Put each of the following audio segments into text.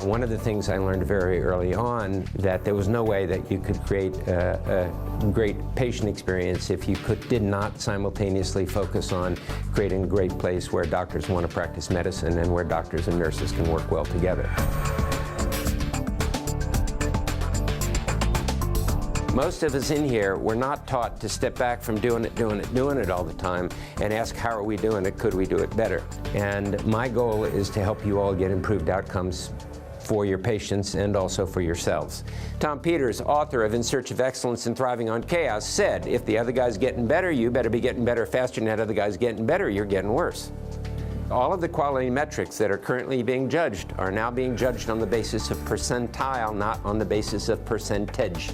One of the things I learned very early on, that there was no way that you could create a great patient experience if you did not simultaneously focus on creating a great place where doctors want to practice medicine and where doctors and nurses can work well together. Most of us in here, we're not taught to step back from doing it all the time and ask, how are we doing it? Could we do it better? And my goal is to help you all get improved outcomes for your patients and also for yourselves. Tom Peters, author of In Search of Excellence and Thriving on Chaos, said, if the other guy's getting better, you better be getting better faster than that other guy's getting better, you're getting worse. All of the quality metrics that are currently being judged are now being judged on the basis of percentile, not on the basis of percentage.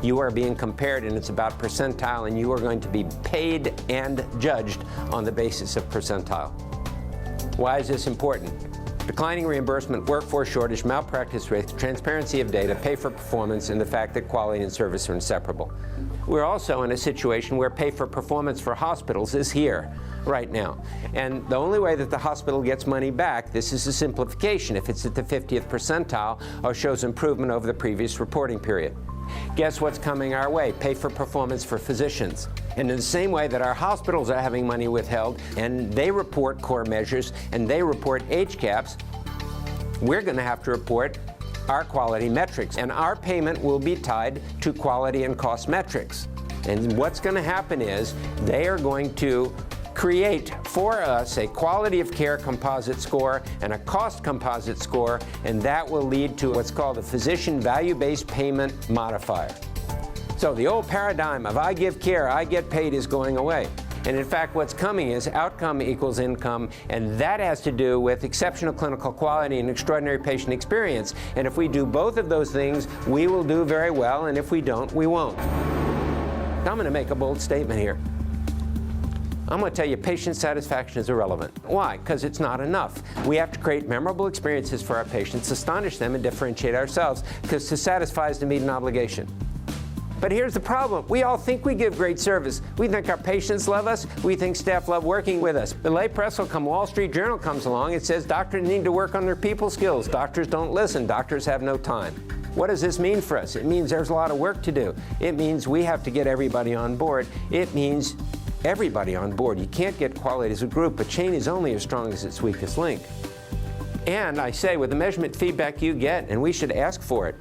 You are being compared, and it's about percentile, and you are going to be paid and judged on the basis of percentile. Why is this important? Declining reimbursement, workforce shortage, malpractice risk, transparency of data, pay for performance, and the fact that quality and service are inseparable. We're also in a situation where pay for performance for hospitals is here right now. And the only way that the hospital gets money back, this is a simplification, if it's at the 50th percentile or shows improvement over the previous reporting period. Guess what's coming our way? Pay for performance for physicians. And in the same way that our hospitals are having money withheld and they report core measures and they report HCAHPS, we're going to have to report our quality metrics. And our payment will be tied to quality and cost metrics. And what's going to happen is they are going to create for us a quality of care composite score and a cost composite score, and that will lead to what's called a physician value-based payment modifier. So the old paradigm of I give care, I get paid is going away. And in fact, what's coming is outcome equals income, and that has to do with exceptional clinical quality and extraordinary patient experience. And if we do both of those things, we will do very well, and if we don't, we won't. I'm going to make a bold statement here. I'm going to tell you patient satisfaction is irrelevant. Why? Because it's not enough. We have to create memorable experiences for our patients, astonish them, and differentiate ourselves, because to satisfy is to meet an obligation. But here's the problem. We all think we give great service. We think our patients love us. We think staff love working with us. The lay press will come, Wall Street Journal comes along, it says doctors need to work on their people skills. Doctors don't listen. Doctors have no time. What does this mean for us? It means there's a lot of work to do. It means we have to get everybody on board. It means everybody on board. You can't get quality as a group. A chain is only as strong as its weakest link. And I say, with the measurement feedback you get, and we should ask for it,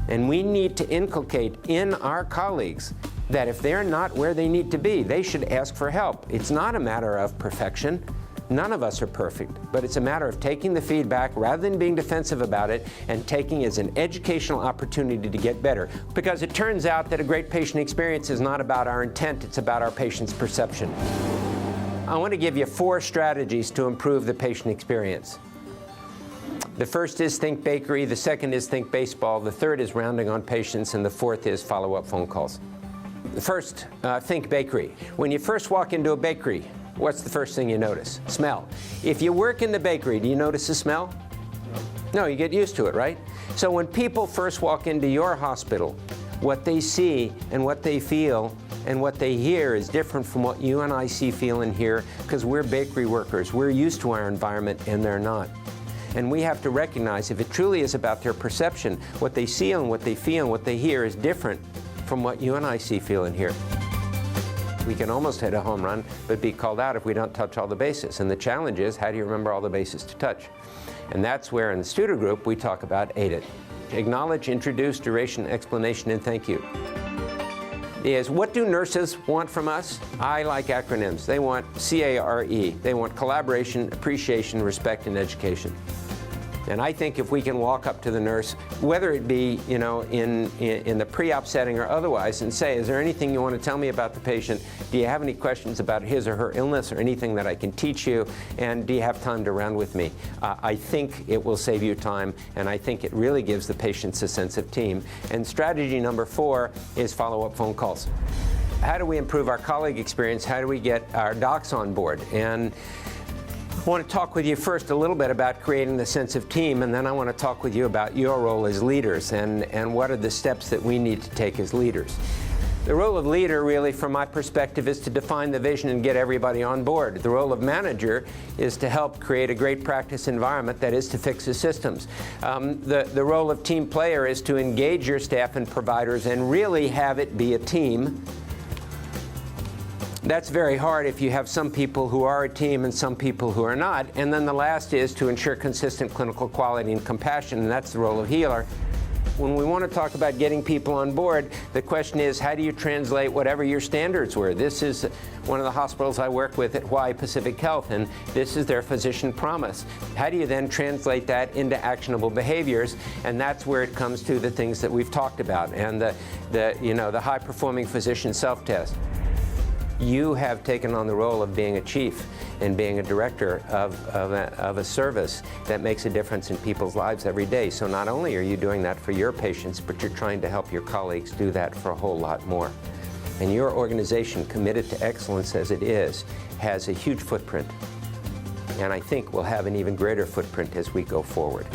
and we need to inculcate in our colleagues that if they're not where they need to be, they should ask for help. It's not a matter of perfection. None of us are perfect, but it's a matter of taking the feedback rather than being defensive about it and taking it as an educational opportunity to get better. Because it turns out that a great patient experience is not about our intent, it's about our patient's perception. I want to give you 4 strategies to improve the patient experience. The first is think bakery, the second is think baseball, the third is rounding on patients, and the fourth is follow-up phone calls. The first, think bakery. When you first walk into a bakery, what's the first thing you notice? Smell. If you work in the bakery, do you notice the smell? No, you get used to it, right? So when people first walk into your hospital, what they see and what they feel and what they hear is different from what you and I see, feel, and hear, because we're bakery workers. We're used to our environment, and they're not. And we have to recognize if it truly is about their perception, what they see and what they feel and what they hear is different from what you and I see, feel, and hear. We can almost hit a home run, but be called out if we don't touch all the bases. And the challenge is, how do you remember all the bases to touch? And that's where in the Studer Group we talk about AIDIT. Acknowledge, introduce, duration, explanation, and thank you. Is what do nurses want from us? I like acronyms. They want CARE. They want collaboration, appreciation, respect, and education. And I think if we can walk up to the nurse, whether it be, in the pre-op setting or otherwise, and say, is there anything you want to tell me about the patient? Do you have any questions about his or her illness or anything that I can teach you? And do you have time to round with me? I think it will save you time, and I think it really gives the patients a sense of team. And strategy number 4 is follow-up phone calls. How do we improve our colleague experience? How do we get our docs on board? And I want to talk with you first a little bit about creating the sense of team, and then I want to talk with you about your role as leaders and what are the steps that we need to take as leaders. The role of leader, really, from my perspective, is to define the vision and get everybody on board. The role of manager is to help create a great practice environment, that is, to fix the systems. The role of team player is to engage your staff and providers and really have it be a team. That's very hard if you have some people who are a team and some people who are not. And then the last is to ensure consistent clinical quality and compassion, and that's the role of healer. When we want to talk about getting people on board, the question is, how do you translate whatever your standards were? This is one of the hospitals I work with at Hawaii Pacific Health, and this is their physician promise. How do you then translate that into actionable behaviors? And that's where it comes to the things that we've talked about, and the high-performing physician self-test. You have taken on the role of being a chief and being a director of a service that makes a difference in people's lives every day. So not only are you doing that for your patients, but you're trying to help your colleagues do that for a whole lot more. And your organization, committed to excellence as it is, has a huge footprint. And I think will have an even greater footprint as we go forward.